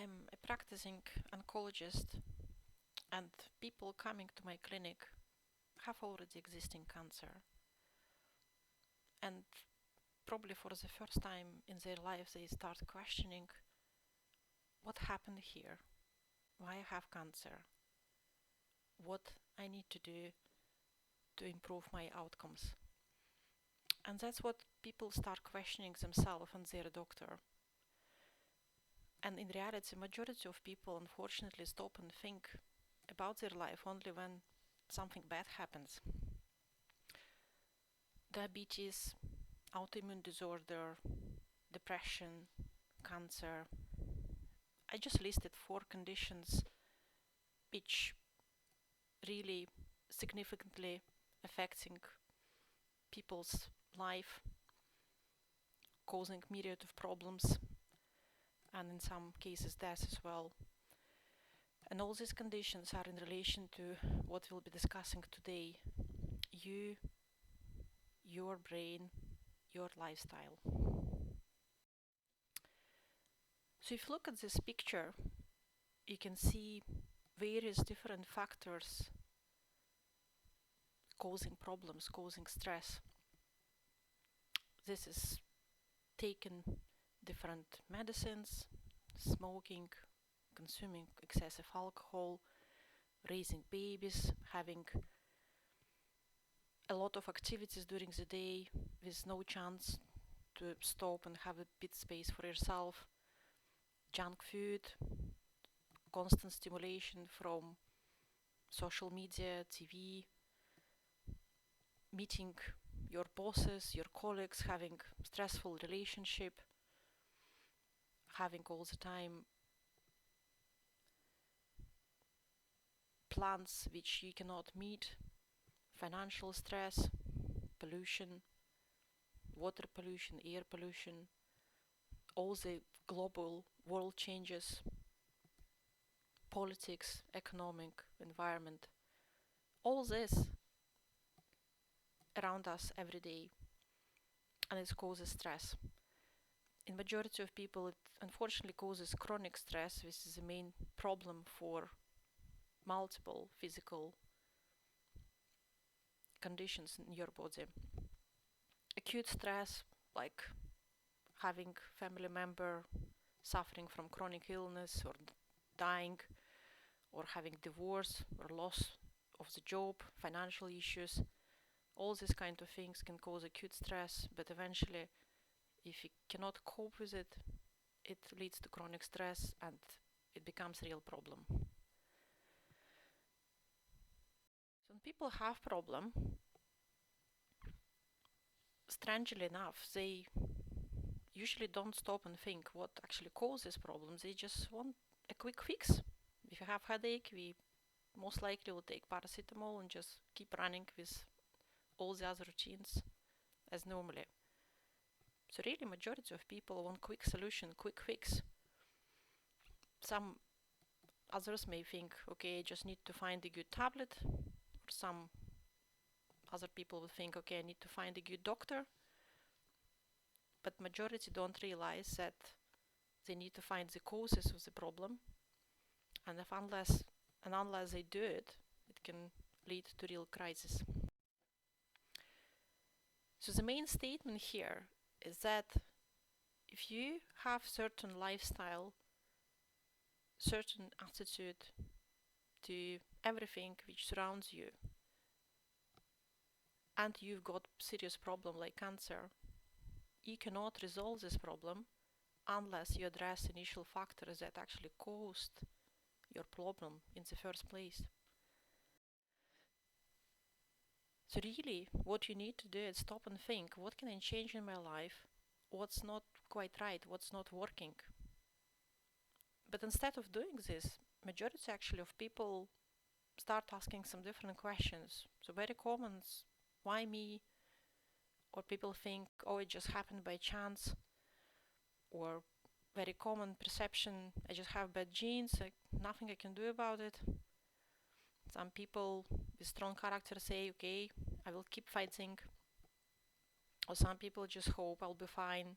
I'm a practicing oncologist, and people coming to my clinic have already existing cancer. And probably for the first time in their life, they start questioning what happened here, why I have cancer, what I need to do to improve my outcomes. And that's what people start questioning themselves and their doctor. And in reality, majority of people unfortunately stop and think about their life only when something bad happens. Diabetes, autoimmune disorder, depression, cancer. I just listed 4 conditions which really significantly affecting people's life, causing myriad of problems, and in some cases death as well. And all these conditions are in relation to what we'll be discussing today: you, your brain, your lifestyle. So if you look at this picture, you can see various different factors causing problems, causing stress. This is taking different medicines, smoking, consuming excessive alcohol, raising babies, having a lot of activities during the day with no chance to stop and have a bit space for yourself, junk food, constant stimulation from social media, TV, meeting your bosses, your colleagues, having stressful relationship, having all the time plans which you cannot meet, financial stress, pollution, water pollution, air pollution, all the global world changes, politics, economic, environment, all this around us every day, and it causes stress. In majority of people, it unfortunately causes chronic stress, which is the main problem for multiple physical conditions in your body. Acute stress, like having family member suffering from chronic illness or dying, or having divorce or loss of the job, financial issues, all these kind of things can cause acute stress, but eventually if you cannot cope with it, it leads to chronic stress and it becomes a real problem. So when people have problem, strangely enough, they usually don't stop and think what actually causes problems. They just want a quick fix. If you have headache, we most likely will take paracetamol and just keep running with all the other routines as normally. So really majority of people want quick solution, quick fix. Some others may think, okay, I just need to find a good tablet. Or some other people will think, okay, I need to find a good doctor. But majority don't realize that they need to find the causes of the problem. And unless they do it, it can lead to real crisis. So the main statement here is that if you have certain lifestyle, certain attitude to everything which surrounds you, and you've got serious problem like cancer, you cannot resolve this problem unless you address initial factors that actually caused your problem in the first place. So really, what you need to do is stop and think, what can I change in my life? What's not quite right? What's not working? But instead of doing this, majority actually of people start asking some different questions. So very common, why me? Or people think, oh, it just happened by chance. Or very common perception, I just have bad genes, nothing I can do about it. Some people with strong character say, okay, I will keep fighting. Or some people just hope I'll be fine.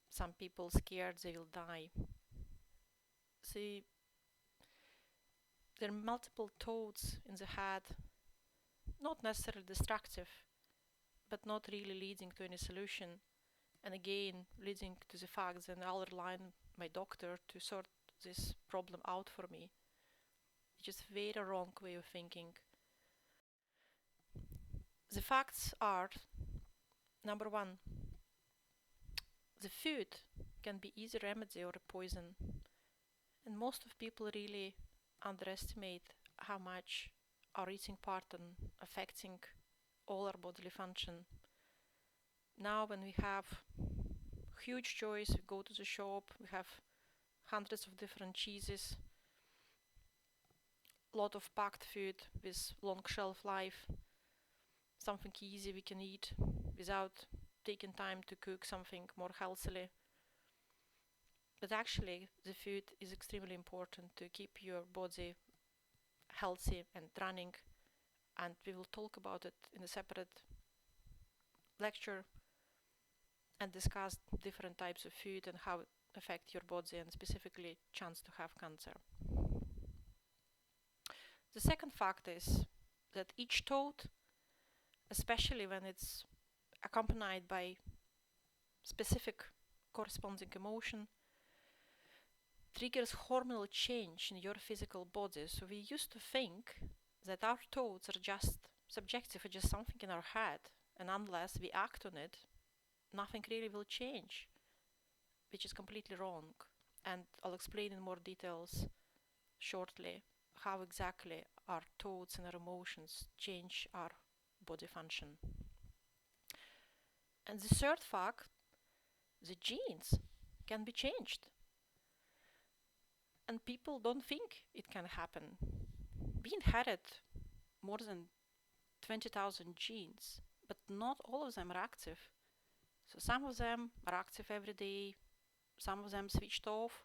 Some people scared they will die. See, there are multiple thoughts in the head, not necessarily destructive, but not really leading to any solution. And again, leading to the fact that I'll rely on my doctor to sort this problem out for me. It's just a very wrong way of thinking. The facts are, number one, the food can be either a remedy or a poison. And most of people really underestimate how much our eating pattern affecting all our bodily function. Now when we have huge choice, we go to the shop, we have hundreds of different cheeses, lot of packed food with long shelf life, something easy we can eat without taking time to cook something more healthily. But actually, the food is extremely important to keep your body healthy and running, and we will talk about it in a separate lecture and discuss different types of food and how it affect your body and specifically chance to have cancer. The second fact is that each thought, especially when it's accompanied by specific corresponding emotion, triggers hormonal change in your physical body. So we used to think that our thoughts are just subjective, or just something in our head, and unless we act on it, nothing really will change, which is completely wrong. And I'll explain in more details shortly how exactly our thoughts and our emotions change our body function. And the third fact, the genes can be changed. And people don't think it can happen. We inherit more than 20,000 genes, but not all of them are active. So some of them are active every day, some of them switched off,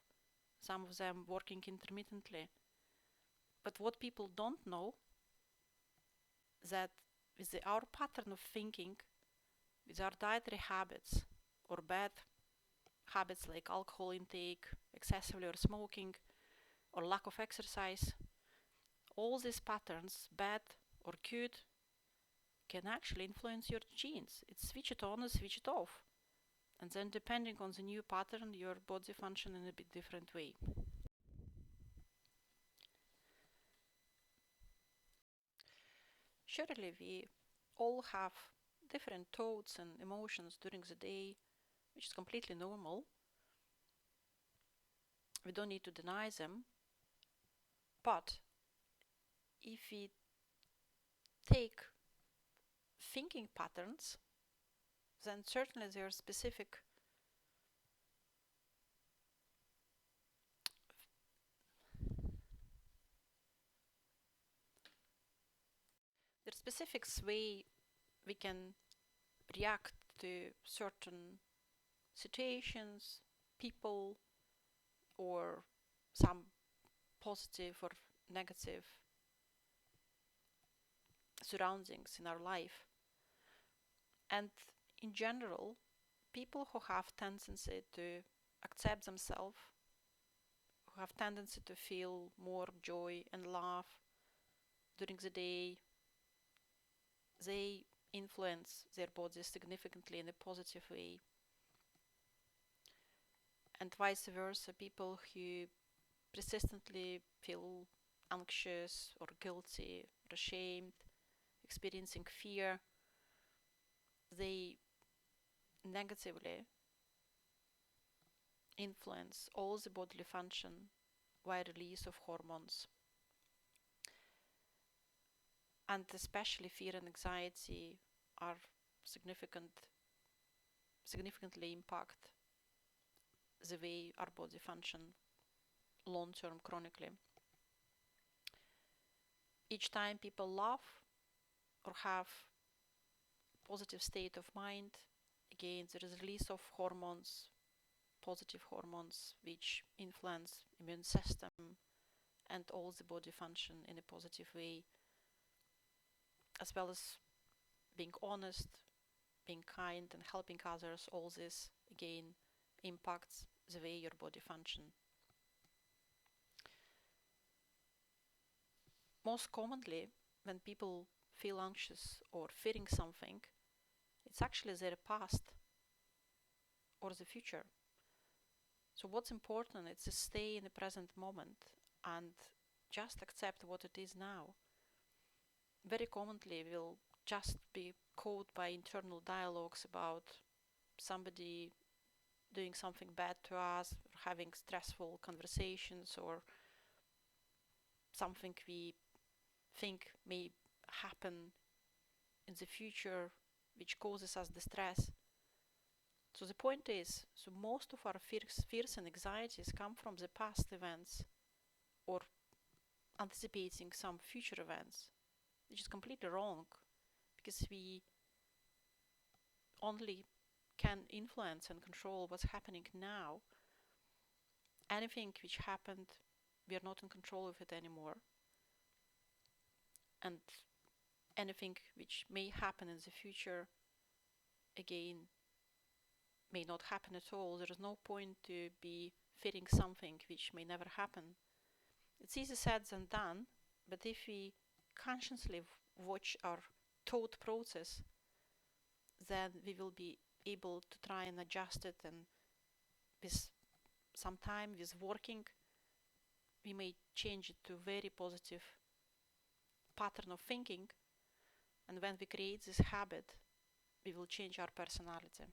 some of them working intermittently. But what people don't know, that with our pattern of thinking, with our dietary habits or bad habits like alcohol intake, excessively or smoking, or lack of exercise, all these patterns, bad or good, can actually influence your genes. It's switch it on or switch it off. And then depending on the new pattern, your body function in a bit different way. Surely we all have different thoughts and emotions during the day, which is completely normal. We don't need to deny them. But if we take thinking patterns, then certainly there are specific way we can react to certain situations, people, or some positive or negative surroundings in our life. And in general, people who have tendency to accept themselves, who have tendency to feel more joy and love during the day, they influence their bodies significantly in a positive way. And vice versa, people who persistently feel anxious or guilty or ashamed, experiencing fear, they negatively influence all the bodily function via release of hormones. And especially fear and anxiety are significantly impact the way our body function long-term chronically. Each time people laugh or have positive state of mind, again there is release of hormones, positive hormones, which influence immune system and all the body function in a positive way, as well as being honest, being kind and helping others. All this again impacts the way your body function. most commonly, when people feel anxious or fearing something, it's actually their past or the future. So what's important is to stay in the present moment and just accept what it is now. Very commonly we'll just be caught by internal dialogues about somebody doing something bad to us, having stressful conversations, or something we think may happen in the future which causes us distress. So the point is, so most of our fears and anxieties come from the past events or anticipating some future events, which is completely wrong, because we only can influence and control what's happening now. Anything which happened, we are not in control of it anymore. And anything which may happen in the future, again, may not happen at all. There is no point to be fearing something which may never happen. It's easier said than done, but if we consciously watch our thought process, then we will be able to try and adjust it, and with some time, with working, we may change it to very positive pattern of thinking, and when we create this habit, we will change our personality.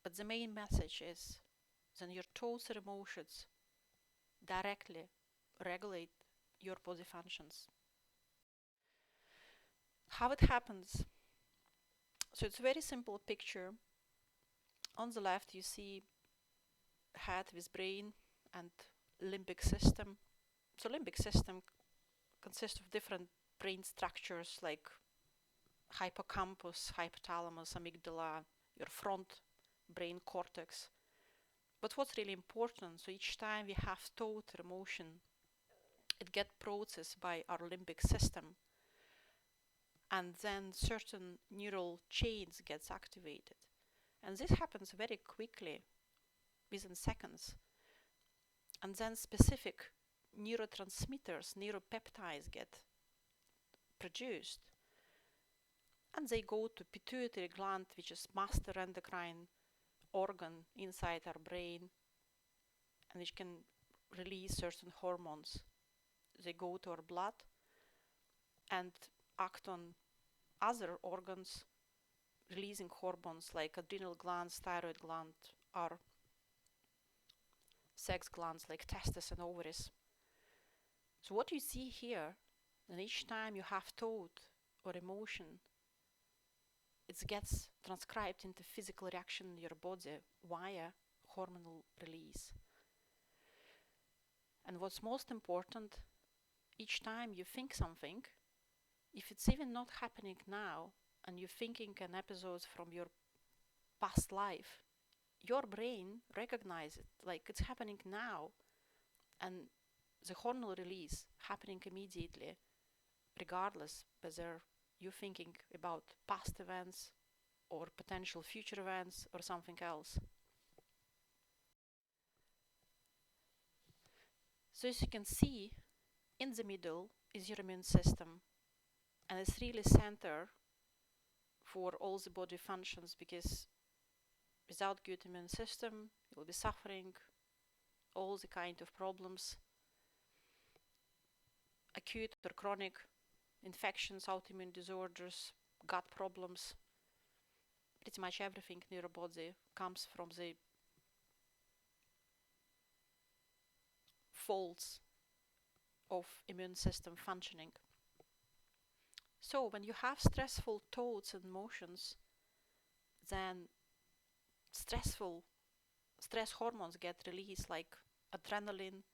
But the main message is that your thoughts or emotions directly regulate your body functions. How it happens? So it's a very simple picture. On the left you see head with brain and limbic system. So limbic system consists of different brain structures like hippocampus, hypothalamus, amygdala, your front brain cortex. But what's really important, so each time we have thought or emotion, it gets processed by our limbic system, and then certain neural chains gets activated. And this happens very quickly, within seconds. And then specific neurotransmitters, neuropeptides get produced. And they go to pituitary gland, which is master endocrine organ inside our brain, and which can release certain hormones. They go to our blood and act on other organs, releasing hormones like adrenal glands, thyroid gland, or sex glands like testes and ovaries. So what you see here, and each time you have thought or emotion, it gets transcribed into physical reaction in your body via hormonal release. And what's most important, each time you think something, if it's even not happening now, and you're thinking an episode from your past life, your brain recognizes it like it's happening now, and the hormonal release happening immediately, regardless whether you're thinking about past events or potential future events or something else. So as you can see, in the middle is your immune system, and it's really center for all the body functions, because without good immune system, you'll be suffering all the kind of problems, acute or chronic infections, autoimmune disorders, gut problems. Pretty much everything in your body comes from the faults of immune system functioning. So when you have stressful thoughts and emotions, then stress hormones get released like adrenaline,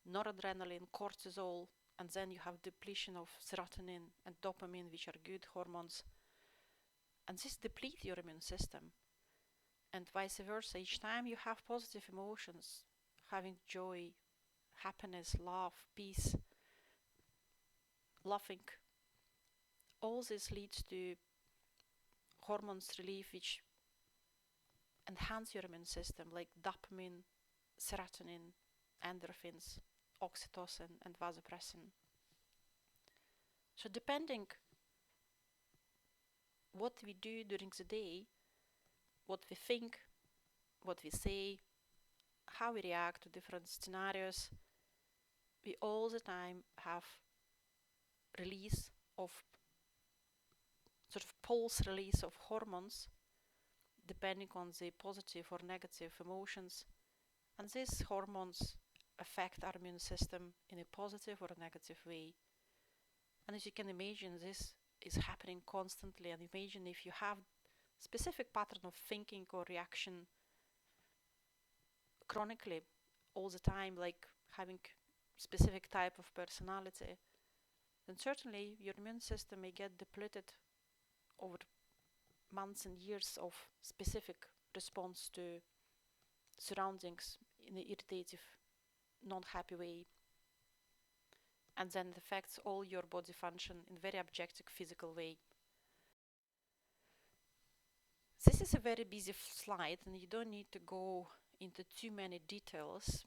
noradrenaline, cortisol, and then you have depletion of serotonin and dopamine, which are good hormones. And this depletes your immune system. And vice versa, each time you have positive emotions, having joy, happiness, love, peace, laughing, all this leads to hormones relief which enhance your immune system, like dopamine, serotonin, endorphins, oxytocin and vasopressin. So depending what we do during the day, what we think, what we say, how we react to different scenarios, we all the time have release of sort of pulse release of hormones depending on the positive or negative emotions, and these hormones affect our immune system in a positive or a negative way. And as you can imagine, this is happening constantly, and imagine if you have specific pattern of thinking or reaction chronically all the time, like having specific type of personality, then certainly your immune system may get depleted over months and years of specific response to surroundings in an irritative, non-happy way, and then it affects all your body function in very objective physical way. This is a very busy slide and you don't need to go into too many details,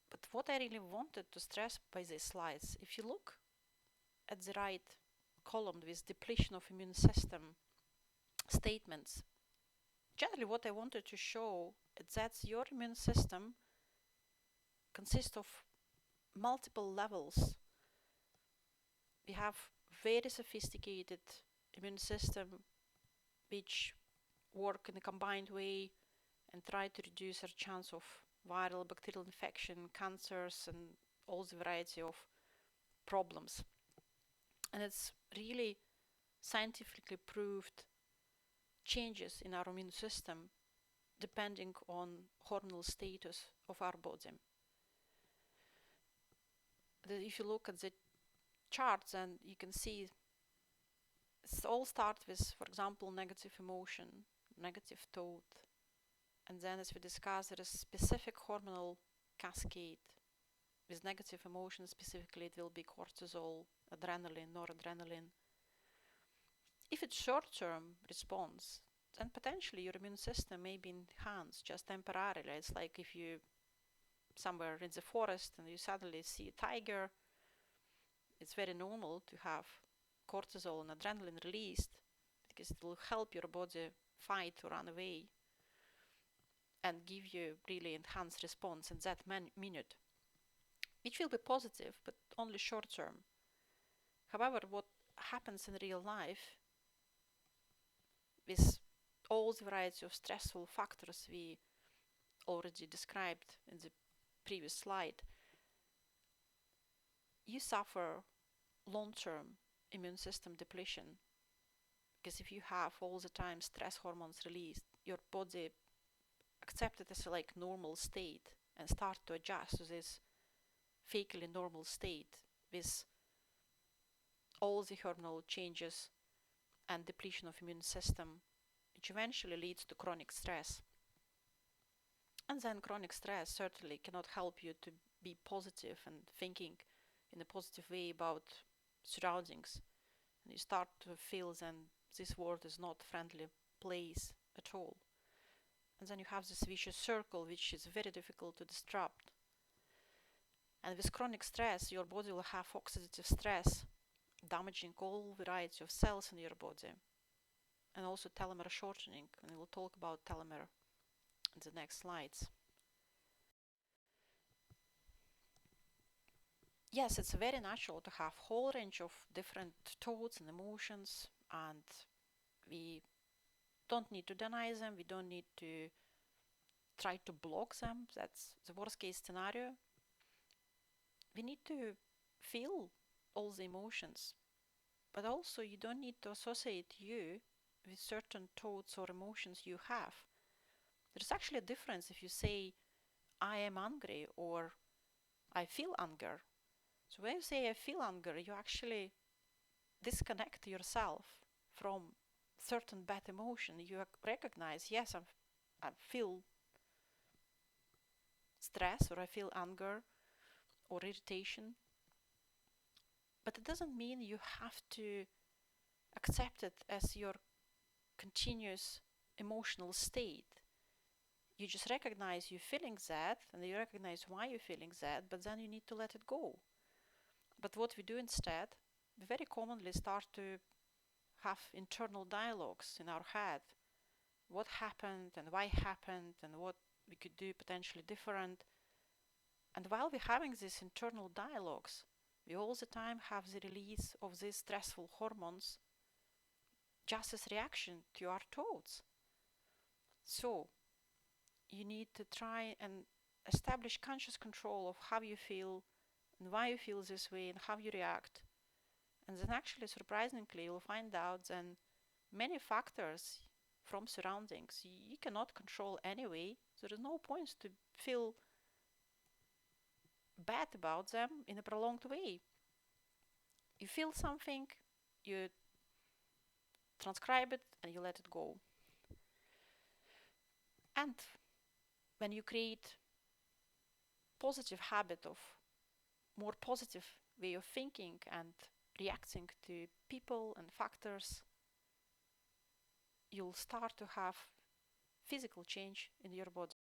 but what I really wanted to stress by these slides, if you look at the right column with depletion of immune system statements, generally what I wanted to show is that your immune system consists of multiple levels. We have very sophisticated immune system which work in a combined way and try to reduce our chance of viral bacterial infection, cancers, and all the variety of problems. And it's really scientifically proved changes in our immune system depending on hormonal status of our body. If you look at the charts, and you can see it all starts with, for example, negative emotion, negative thought, and then as we discussed, there is specific hormonal cascade. With negative emotion specifically, it will be cortisol, adrenaline, noradrenaline. If it's short-term response, then potentially your immune system may be enhanced just temporarily. It's like if you somewhere in the forest and you suddenly see a tiger, it's very normal to have cortisol and adrenaline released because it will help your body fight or run away and give you really enhanced response in that minute, which will be positive but only short term. However, what happens in real life with all the variety of stressful factors we already described in the previous slide, you suffer long-term immune system depletion, because if you have all the time stress hormones released, your body accepts it as a like normal state and start to adjust to this fakely normal state with all the hormonal changes and depletion of immune system, which eventually leads to chronic stress. And then chronic stress certainly cannot help you to be positive and thinking in a positive way about surroundings. And you start to feel then this world is not a friendly place at all. And then you have this vicious circle which is very difficult to disrupt. And with chronic stress, your body will have oxidative stress, damaging all variety of cells in your body, and also telomere shortening. And we'll talk about telomere in the next slides. Yes, it's very natural to have whole range of different thoughts and emotions, and we don't need to deny them, we don't need to try to block them. That's the worst case scenario. We need to feel all the emotions, but also you don't need to associate you with certain thoughts or emotions you have. There's actually a difference if you say I am angry or I feel anger. So when you say I feel anger, you actually disconnect yourself from certain bad emotion. You recognize, yes, I feel stress or I feel anger or irritation, but it doesn't mean you have to accept it as your continuous emotional state. you just recognize you're feeling that, and you recognize why you're feeling that, but then you need to let it go. But what we do instead, we very commonly start to have internal dialogues in our head. What happened and why happened and what we could do potentially different. And while we're having these internal dialogues, we all the time have the release of these stressful hormones just as reaction to our thoughts. So you need to try and establish conscious control of how you feel and why you feel this way and how you react. And then actually, surprisingly, you'll find out that many factors from surroundings you cannot control anyway. So there is no point to feel bad about them in a prolonged way. You feel something, you transcribe it, and you let it go. And when you create positive habit of more positive way of thinking and reacting to people and factors, you'll start to have physical change in your body.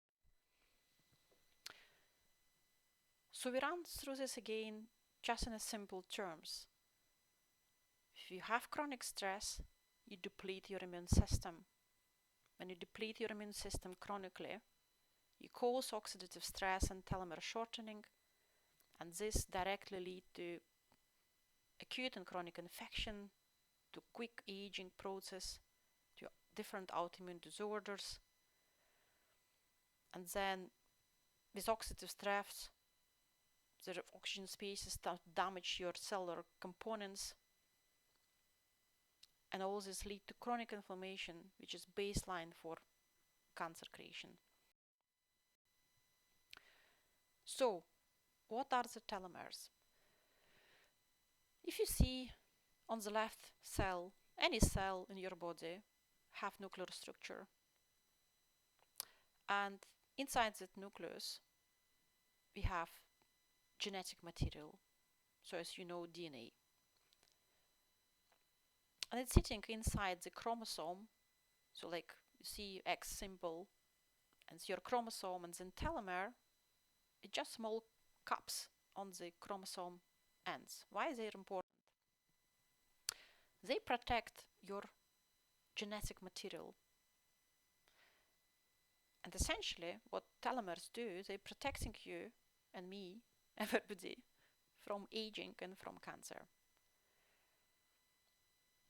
So we run through this again just in a simple terms. If you have chronic stress, you deplete your immune system. When you deplete your immune system chronically, you cause oxidative stress and telomere shortening, and this directly leads to acute and chronic infection, to quick aging process, to different autoimmune disorders. And then with oxidative stress, the oxygen species start to damage your cellular components, and all this lead to chronic inflammation, which is baseline for cancer creation. So, what are the telomeres? If you see on the left cell, any cell in your body have nuclear structure, and inside that nucleus we have genetic material, so as you know, DNA. And it's sitting inside the chromosome, so like you see X symbol, and it's your chromosome, and then telomere, it's just small caps on the chromosome ends. Why are they important? They protect your genetic material. And essentially, what telomeres do, they're protecting you and me, everybody, from aging and from cancer.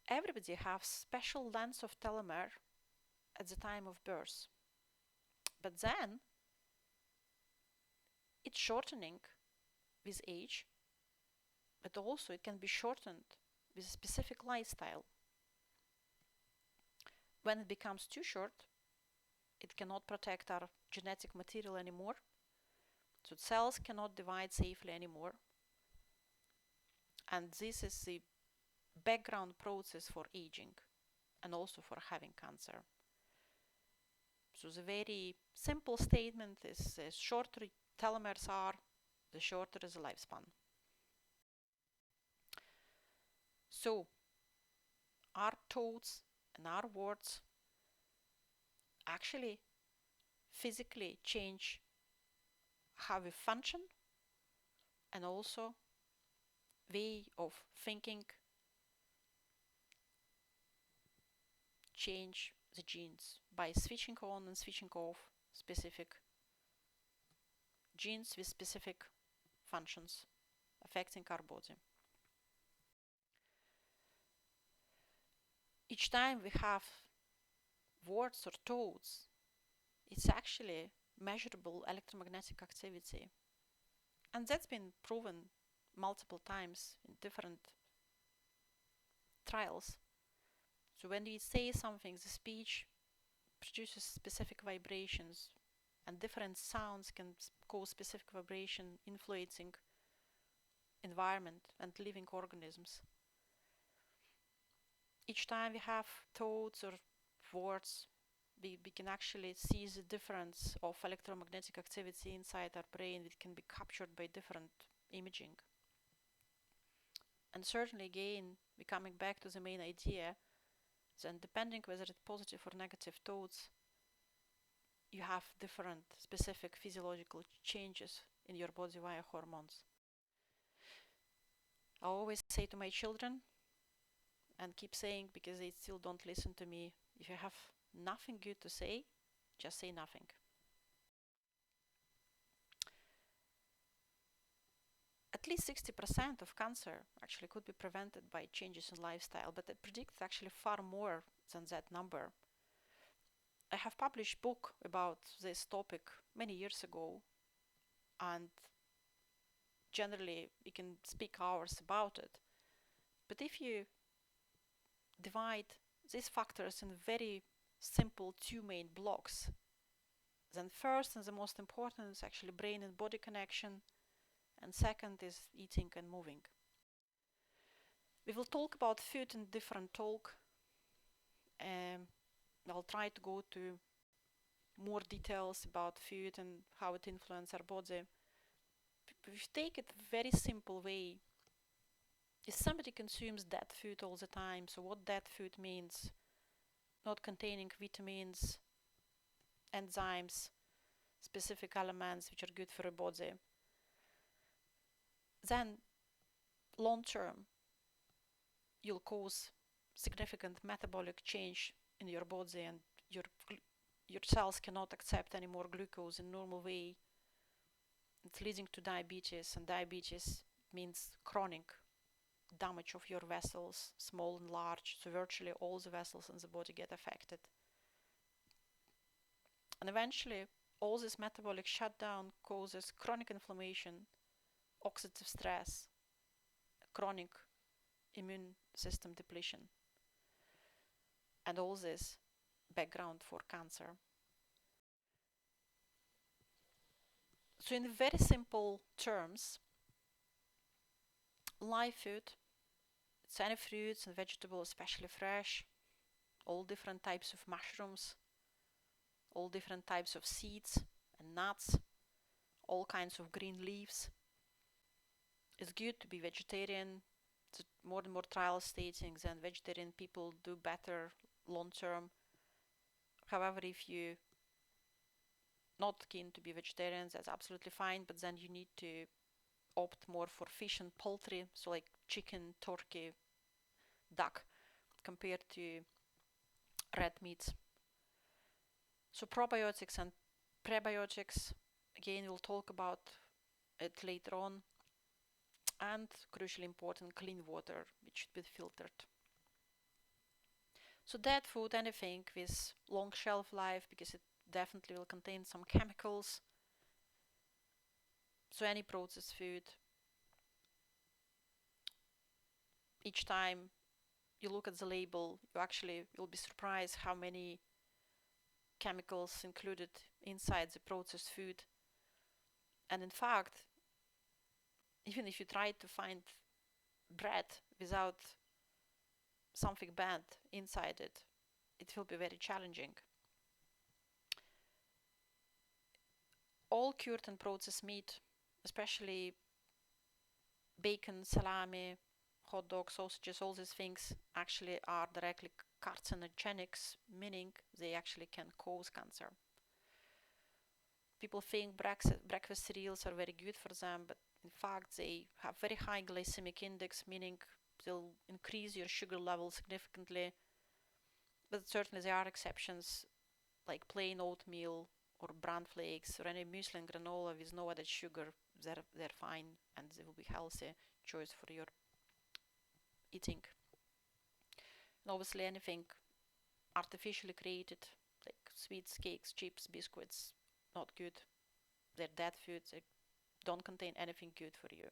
Everybody has special length of telomere at the time of birth. But then, it's shortening with age, but also it can be shortened with a specific lifestyle. When it becomes too short, it cannot protect our genetic material anymore, so cells cannot divide safely anymore. And this is the background process for aging and also for having cancer. So the very simple statement is the shorter telomeres are, the shorter is the lifespan. So our thoughts and our words actually physically change how we function, and also way of thinking change the genes by switching on and switching off specific genes with specific functions affecting our body. Each time we have words or thoughts, it's actually measurable electromagnetic activity. And that's been proven multiple times in different trials. So when we say something, the speech produces specific vibrations, and different sounds can cause specific vibration influencing environment and living organisms. Each time we have thoughts or words, we can actually see the difference of electromagnetic activity inside our brain. It can be captured by different imaging. And certainly again, we're coming back to the main idea, then depending whether it's positive or negative thoughts, you have different specific physiological changes in your body via hormones. I always say to my children, and keep saying because they still don't listen to me, if you have nothing good to say, just say nothing. At least 60% of cancer actually could be prevented by changes in lifestyle, but I predict actually far more than that number. I have published a book about this topic many years ago, and generally we can speak hours about it. But if you divide these factors in very simple two main blocks, then first and the most important is actually brain and body connection, and second is eating and moving. We will talk about food in different talk. I'll try to go to more details about food and how it influences our body. If you take it very simple way, if somebody consumes dead food all the time, so what dead food means, not containing vitamins, enzymes, specific elements which are good for a body, then long term you'll cause significant metabolic change in your body, and your cells cannot accept any more glucose in normal way. It's leading to diabetes, and diabetes means chronic damage of your vessels, small and large, so virtually all the vessels in the body get affected. And eventually all this metabolic shutdown causes chronic inflammation, oxidative stress, chronic immune system depletion, and all this background for cancer. So in very simple terms, live food, it's any fruits and vegetables, especially fresh, all different types of mushrooms, all different types of seeds and nuts, all kinds of green leaves. It's good to be vegetarian. More and more trials stating that vegetarian people do better long term. However, if you not keen to be vegetarian, that's absolutely fine, but then you need to opt more for fish and poultry, so like chicken, turkey, duck, compared to red meats. So probiotics and prebiotics, again we'll talk about it later on, and crucially important, clean water, which should be filtered. So dead food, anything with long shelf life, because it definitely will contain some chemicals. So any processed food, each time you look at the label, you'll be surprised how many chemicals included inside the processed food. And in fact, even if you try to find bread without something bad inside it, it will be very challenging. All cured and processed meat, especially bacon, salami, hot dogs, sausages, all these things actually are directly carcinogenic, meaning they actually can cause cancer. People think breakfast cereals are very good for them, but in fact they have very high glycemic index, meaning they'll increase your sugar level significantly. But certainly there are exceptions, like plain oatmeal or bran flakes or any muesli and granola with no added sugar. They're fine, and they will be healthy choice for your eating. And obviously anything artificially created, like sweets, cakes, chips, biscuits, not good. They're dead foods. They don't contain anything good for you.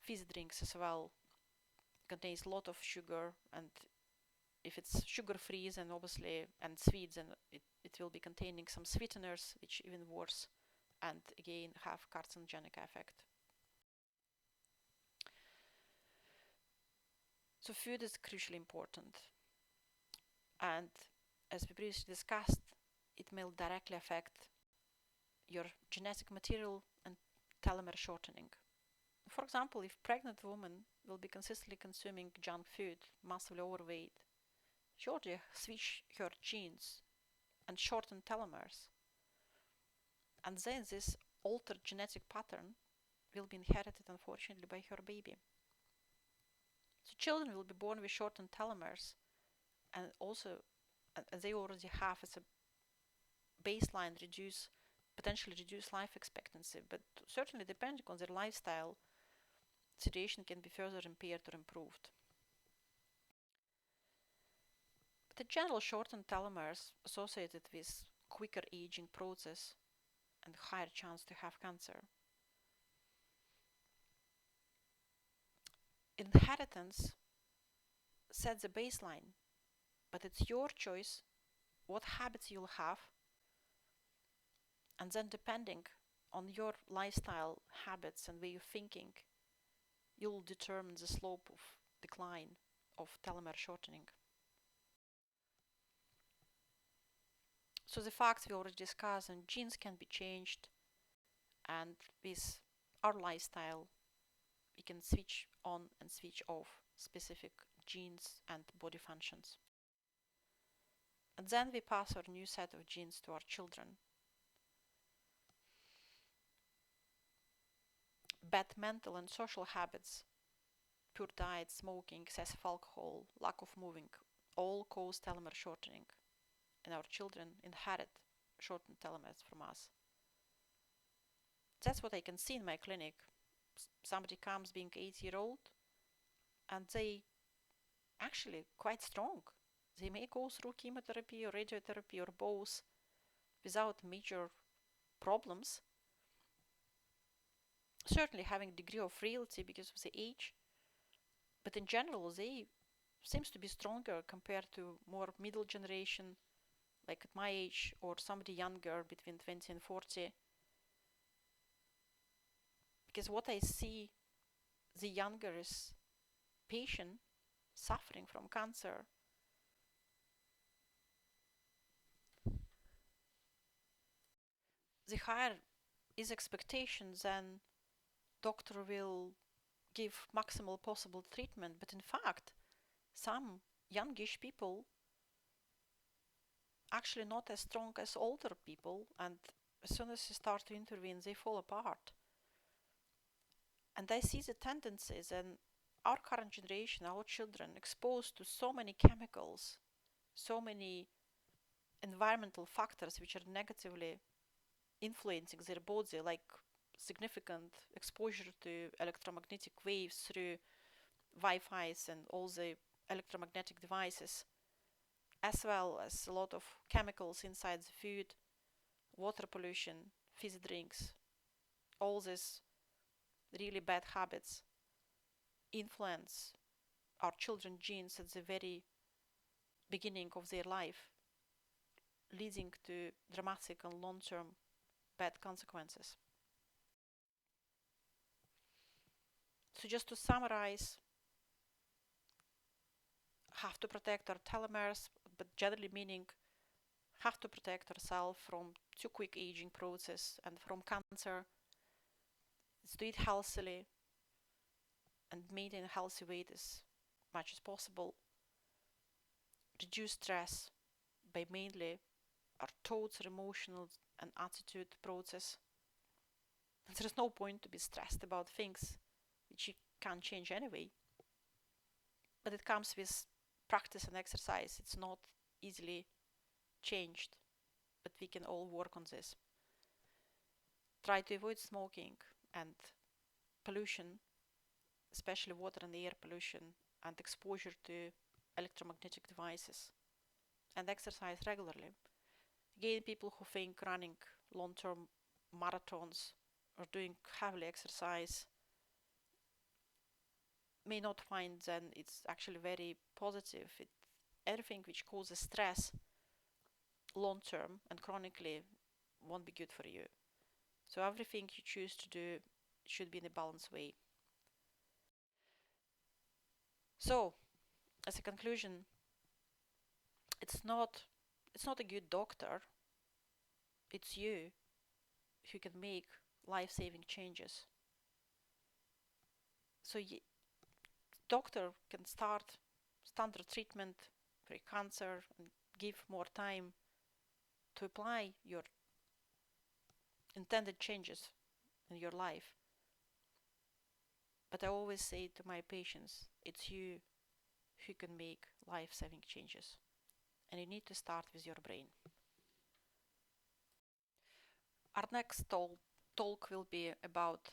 Fizzy drinks as well contains a lot of sugar, and if it's sugar-free then obviously, and sweet, then it will be containing some sweeteners, which even worse, and again have carcinogenic effect. So food is crucially important, and as we previously discussed, it may directly affect your genetic material and telomere shortening. For example, if pregnant woman will be consistently consuming junk food, massively overweight, she already switch her genes and shorten telomeres. And then this altered genetic pattern will be inherited, unfortunately, by her baby. So children will be born with shortened telomeres, and they already have as a baseline potentially reduced life expectancy, but certainly depending on their lifestyle, situation can be further impaired or improved. But in general, shortened telomeres associated with quicker aging process and higher chance to have cancer. Inheritance sets the baseline, but it's your choice what habits you'll have, and then depending on your lifestyle habits and way of thinking, you'll determine the slope of decline of telomere shortening. So the facts we already discussed, and genes can be changed, and with our lifestyle we can switch on and switch off specific genes and body functions. And then we pass our new set of genes to our children. Bad mental and social habits, poor diet, smoking, excessive alcohol, lack of moving, all cause telomere shortening, and our children inherit shortened telomeres from us. That's what I can see in my clinic. Somebody comes being 8-year-old, and they actually quite strong. They may go through chemotherapy or radiotherapy or both without major problems. Certainly having a degree of frailty because of the age, but in general they seems to be stronger compared to more middle generation, like at my age, or somebody younger between 20 and 40. Because what I see, the younger is patient suffering from cancer, the higher is expectation, then doctor will give maximal possible treatment. But in fact, some youngish people actually not as strong as older people, and as soon as you start to intervene, they fall apart. And I see the tendencies, and our current generation, our children, exposed to so many chemicals, so many environmental factors which are negatively influencing their body, like significant exposure to electromagnetic waves through Wi-Fi's and all the electromagnetic devices, as well as a lot of chemicals inside the food, water pollution, fizzy drinks. All these really bad habits influence our children's genes at the very beginning of their life, leading to dramatic and long-term bad consequences. So just to summarize, have to protect our telomeres, but generally meaning have to protect ourselves from too quick aging process and from cancer. It's to eat healthily and maintain a healthy weight as much as possible. Reduce stress by mainly our thoughts, our emotions, and attitude process. And there is no point to be stressed about things which you can't change anyway. But it comes with practice and exercise. It's not easily changed, but we can all work on this. Try to avoid smoking and pollution, especially water and air pollution, and exposure to electromagnetic devices, and exercise regularly. Again, people who think running long-term marathons or doing heavily exercise may not find then it's actually very positive. Everything which causes stress long-term and chronically won't be good for you. So everything you choose to do should be in a balanced way. So, as a conclusion, it's not a good doctor. It's you who can make life-saving changes. So doctor can start standard treatment for cancer and give more time to apply your intended changes in your life. But I always say to my patients, it's you who can make life-saving changes. And you need to start with your brain. Our next talk will be about